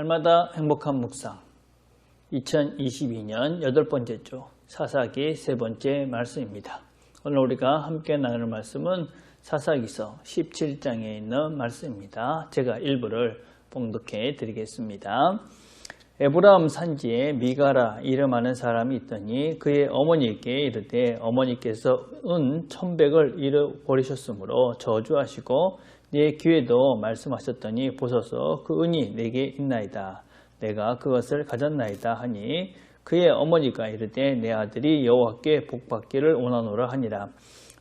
날마다 행복한 묵상 2022년 8번째 주 사사기 3번째 말씀입니다. 오늘 우리가 함께 나눌 말씀은 사사기서 17장에 있는 말씀입니다. 제가 일부를 봉독해 드리겠습니다. 에브라임 산지에 미가라 이름하는 사람이 있더니 그의 어머니께 이르되 어머니께서 은 1,100을 잃어버리셨으므로 저주하시고 네 귀에도 말씀하셨더니 보소서 그 은이 내게 있나이다. 내가 그것을 가졌나이다 하니 그의 어머니가 이르되 내 아들이 여호와께 복받기를 원하노라 하니라.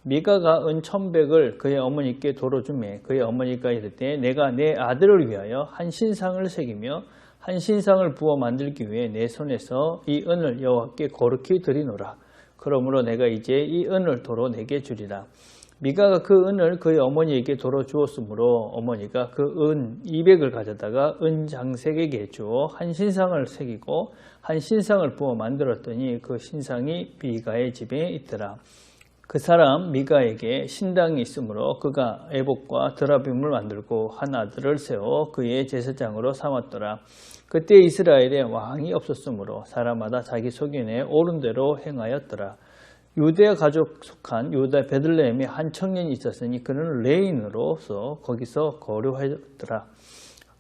미가가 은 1,100을 그의 어머니께 도로 주매 그의 어머니가 이르되 내가 내 아들을 위하여 한 신상을 새기며 한 신상을 부어 만들기 위해 내 손에서 이 은을 여호와께 거룩히 드리노라. 그러므로 내가 이제 이 은을 도로 내게 주리라. 미가가 그 은을 그의 어머니에게 도로 주었으므로 어머니가 그 은 200을 가져다가 은장색에게 주어 한 신상을 새기고 한 신상을 부어 만들었더니 그 신상이 미가의 집에 있더라. 그 사람 미가에게 신당이 있으므로 그가 에봇과 드라빔을 만들고 한 아들을 세워 그의 제사장으로 삼았더라. 그때 이스라엘에 왕이 없었으므로 사람마다 자기 소견에 옳은 대로 행하였더라. 유대 가족 속한 유다 베들레헴에 한 청년이 있었으니 그는 레인으로서 거기서 거류하였더라.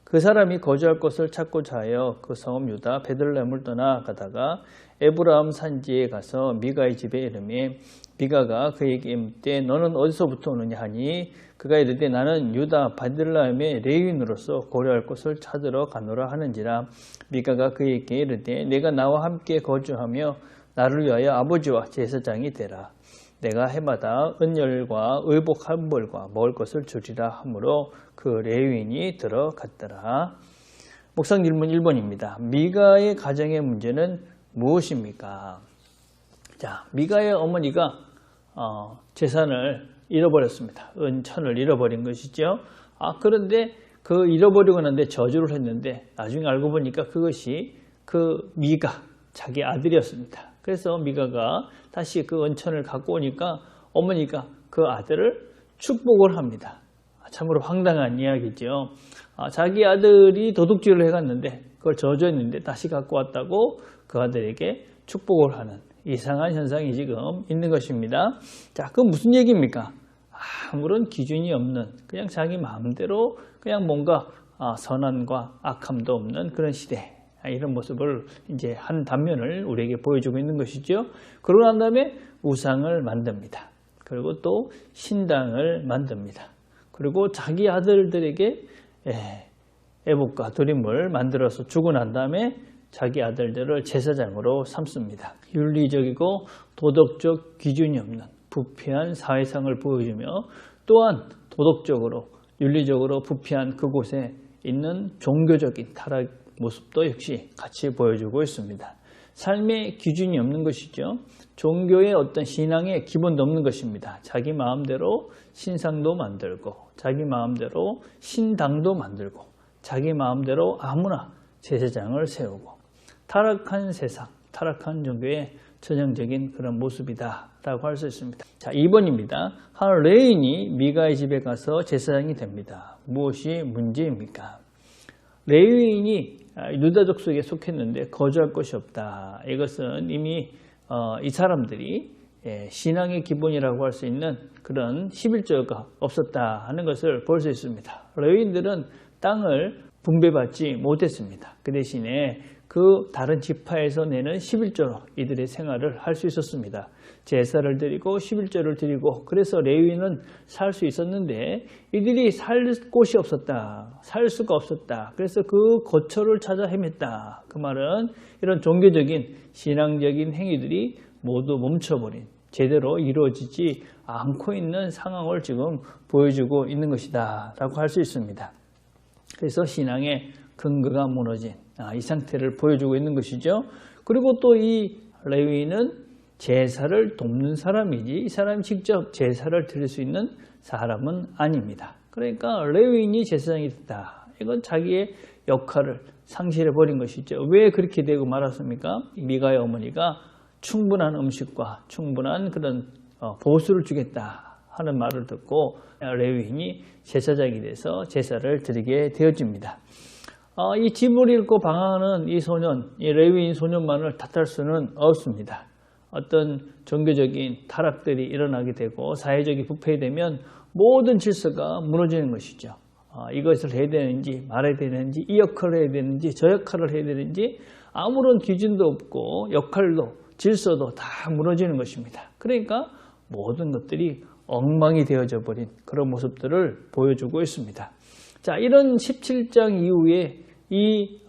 그 사람이 거주할 곳을 찾고자 하여 그 성읍 유다 베들레헴을 떠나가다가 에브라임 산지에 가서 미가의 집에 이르매 미가가 그에게 묻되 너는 어디서부터 오느냐 하니 그가 이르되 나는 유다 베들레헴의 레인으로서 거류할 곳을 찾으러 가노라 하는지라. 미가가 그에게 이르되 내가 나와 함께 거주하며 나를 위하여 아버지와 제사장이 되라. 내가 해마다 은열과 의복 한 벌과 먹을 것을 주리라 하므로 그 레위인이 들어갔더라. 묵상 질문 1번입니다. 미가의 가정의 문제는 무엇입니까? 자, 미가의 어머니가 재산을 잃어버렸습니다. 은 1,000을 잃어버린 것이죠. 그런데 그 잃어버리고 난데 저주를 했는데 나중에 알고 보니까 그것이 그 미가 자기 아들이었습니다. 그래서 미가가 다시 그 은천을 갖고 오니까 어머니가 그 아들을 축복을 합니다. 참으로 황당한 이야기죠. 자기 아들이 도둑질을 해갔는데 그걸 저주했는데 다시 갖고 왔다고 그 아들에게 축복을 하는 이상한 현상이 지금 있는 것입니다. 자, 그건 무슨 얘기입니까? 아무런 기준이 없는 그냥 자기 마음대로 그냥 뭔가 선함과 악함도 없는 그런 시대. 이런 모습을 이제 한 단면을 우리에게 보여주고 있는 것이죠. 그러고 난 다음에 우상을 만듭니다. 그리고 또 신당을 만듭니다. 그리고 자기 아들들에게 에봇과 드림을 만들어서 주고 난 다음에 자기 아들들을 제사장으로 삼습니다. 윤리적이고 도덕적 기준이 없는 부패한 사회상을 보여주며 또한 도덕적으로 윤리적으로 부패한 그곳에 있는 종교적인 타락 모습도 역시 같이 보여주고 있습니다. 삶의 기준이 없는 것이죠. 종교의 어떤 신앙의 기본도 없는 것입니다. 자기 마음대로 신상도 만들고 자기 마음대로 신당도 만들고 자기 마음대로 아무나 제사장을 세우고 타락한 세상, 타락한 종교의 전형적인 그런 모습이다 라고 할 수 있습니다. 자, 2번입니다. 한 레인이 미가의 집에 가서 제사장이 됩니다. 무엇이 문제입니까? 레위인이 유다족 속에 속했는데 거주할 곳이 없다. 이것은 이미 이 사람들이 신앙의 기본이라고 할 수 있는 그런 11조가 없었다 하는 것을 볼 수 있습니다. 레위인들은 땅을 분배받지 못했습니다. 그 대신에 그 다른 지파에서 내는 11조로 이들의 생활을 할 수 있었습니다. 제사를 드리고 11조를 드리고 그래서 레위인은 살 수 있었는데 이들이 살 곳이 없었다. 살 수가 없었다. 그래서 그 거처를 찾아 헤맸다. 그 말은 이런 종교적인 신앙적인 행위들이 모두 멈춰버린 제대로 이루어지지 않고 있는 상황을 지금 보여주고 있는 것이다 라고 할 수 있습니다. 그래서 신앙의 근거가 무너진 이 상태를 보여주고 있는 것이죠. 그리고 또 이 레위인은 제사를 돕는 사람이지 이 사람이 직접 제사를 드릴 수 있는 사람은 아닙니다. 그러니까 레위인이 제사장이 됐다. 이건 자기의 역할을 상실해버린 것이죠. 왜 그렇게 되고 말았습니까? 미가의 어머니가 충분한 음식과 충분한 그런 보수를 주겠다 하는 말을 듣고 레위인이 제사장이 돼서 제사를 드리게 되어집니다. 이 집을 잃고 방황하는 이 소년, 이 레위인 소년만을 탓할 수는 없습니다. 어떤 종교적인 타락들이 일어나게 되고 사회적인 부패되면 모든 질서가 무너지는 것이죠. 이것을 해야 되는지 말아야 되는지 이 역할을 해야 되는지 저 역할을 해야 되는지 아무런 기준도 없고 역할도 질서도 다 무너지는 것입니다. 그러니까 모든 것들이 엉망이 되어져 버린 그런 모습들을 보여주고 있습니다. 자, 이런 17장 이후에 이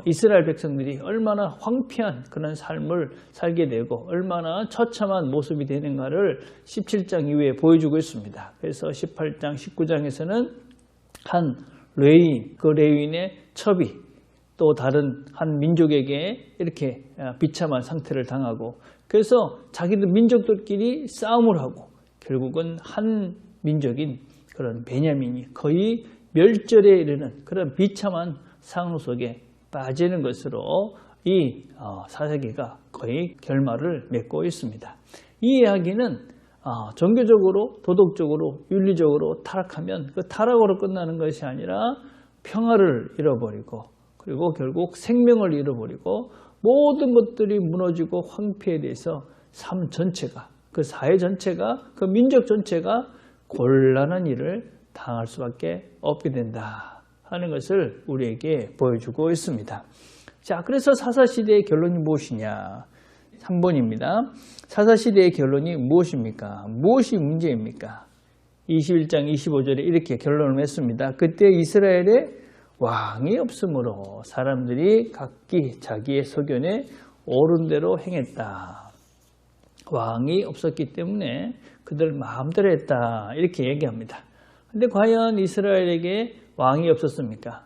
이스라엘 백성들이 얼마나 황폐한 그런 삶을 살게 되고 얼마나 처참한 모습이 되는가를 17장 이후에 보여주고 있습니다. 그래서 18장, 19장에서는 한 레위인, 그 레위인의 첩이 또 다른 한 민족에게 이렇게 비참한 상태를 당하고 그래서 자기들 민족들끼리 싸움을 하고 결국은 한 민족인 그런 베냐민이 거의 멸절에 이르는 그런 비참한 상황 속에 빠지는 것으로 이 사사기가 거의 결말을 맺고 있습니다. 이 이야기는 종교적으로, 도덕적으로, 윤리적으로 타락하면 그 타락으로 끝나는 것이 아니라 평화를 잃어버리고 그리고 결국 생명을 잃어버리고 모든 것들이 무너지고 황폐에 대해서 삶 전체가, 그 사회 전체가, 그 민족 전체가 곤란한 일을 당할 수밖에 없게 된다 하는 것을 우리에게 보여주고 있습니다. 자, 그래서 사사시대의 결론이 무엇이냐? 3번입니다. 사사시대의 결론이 무엇입니까? 무엇이 문제입니까? 21장 25절에 이렇게 결론을 맺습니다. 그때 이스라엘에 왕이 없으므로 사람들이 각기 자기의 소견에 옳은 대로 행했다. 왕이 없었기 때문에 그들 마음대로 했다. 이렇게 얘기합니다. 근데 과연 이스라엘에게 왕이 없었습니까?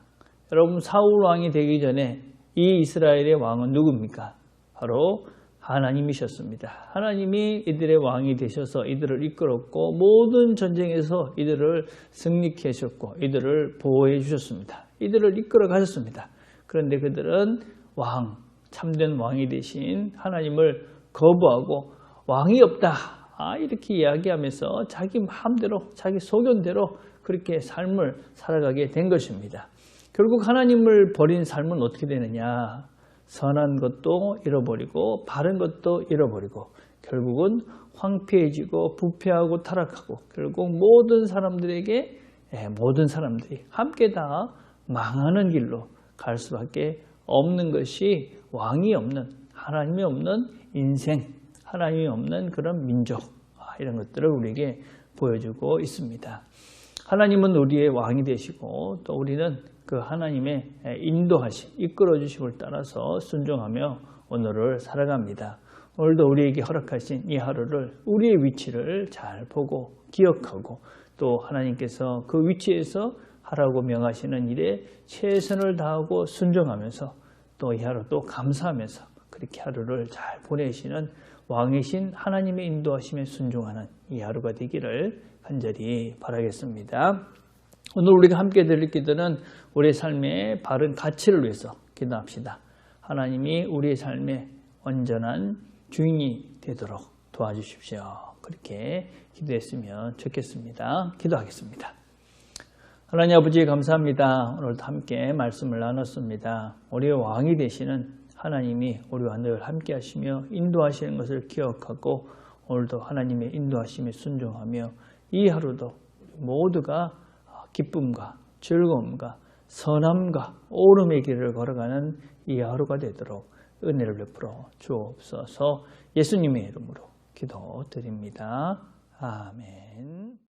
여러분, 사울 왕이 되기 전에 이 이스라엘의 왕은 누굽니까? 바로 하나님이셨습니다. 하나님이 이들의 왕이 되셔서 이들을 이끌었고 모든 전쟁에서 이들을 승리케 하셨고 이들을 보호해 주셨습니다. 이들을 이끌어 가셨습니다. 그런데 그들은 참된 왕이 되신 하나님을 거부하고 왕이 없다. 이렇게 이야기하면서 자기 마음대로 자기 소견대로 그렇게 삶을 살아가게 된 것입니다. 결국 하나님을 버린 삶은 어떻게 되느냐? 선한 것도 잃어버리고 바른 것도 잃어버리고 결국은 황폐해지고 부패하고 타락하고 결국 모든 사람들이 함께 다 망하는 길로 갈 수밖에 없는 것이 왕이 없는, 하나님이 없는 인생, 하나님이 없는 그런 민족, 이런 것들을 우리에게 보여주고 있습니다. 하나님은 우리의 왕이 되시고 또 우리는 그 하나님의 인도하심, 이끌어 주심을 따라서 순종하며 오늘을 살아갑니다. 오늘도 우리에게 허락하신 이 하루를 우리의 위치를 잘 보고 기억하고 또 하나님께서 그 위치에서 하라고 명하시는 일에 최선을 다하고 순종하면서 또 이 하루도 감사하면서 그렇게 하루를 잘 보내시는 왕이신 하나님의 인도하심에 순종하는 이 하루가 되기를 간절히 바라겠습니다. 오늘 우리가 함께 드릴 기도는 우리의 삶의 바른 가치를 위해서 기도합시다. 하나님이 우리의 삶의 온전한 주인이 되도록 도와주십시오. 그렇게 기도했으면 좋겠습니다. 기도하겠습니다. 하나님 아버지 감사합니다. 오늘도 함께 말씀을 나눴습니다. 우리의 왕이 되시는 하나님이 우리와 늘 함께 하시며 인도하시는 것을 기억하고 오늘도 하나님의 인도하심에 순종하며 이 하루도 모두가 기쁨과 즐거움과 선함과 오름의 길을 걸어가는 이 하루가 되도록 은혜를 베풀어 주옵소서. 예수님의 이름으로 기도드립니다. 아멘.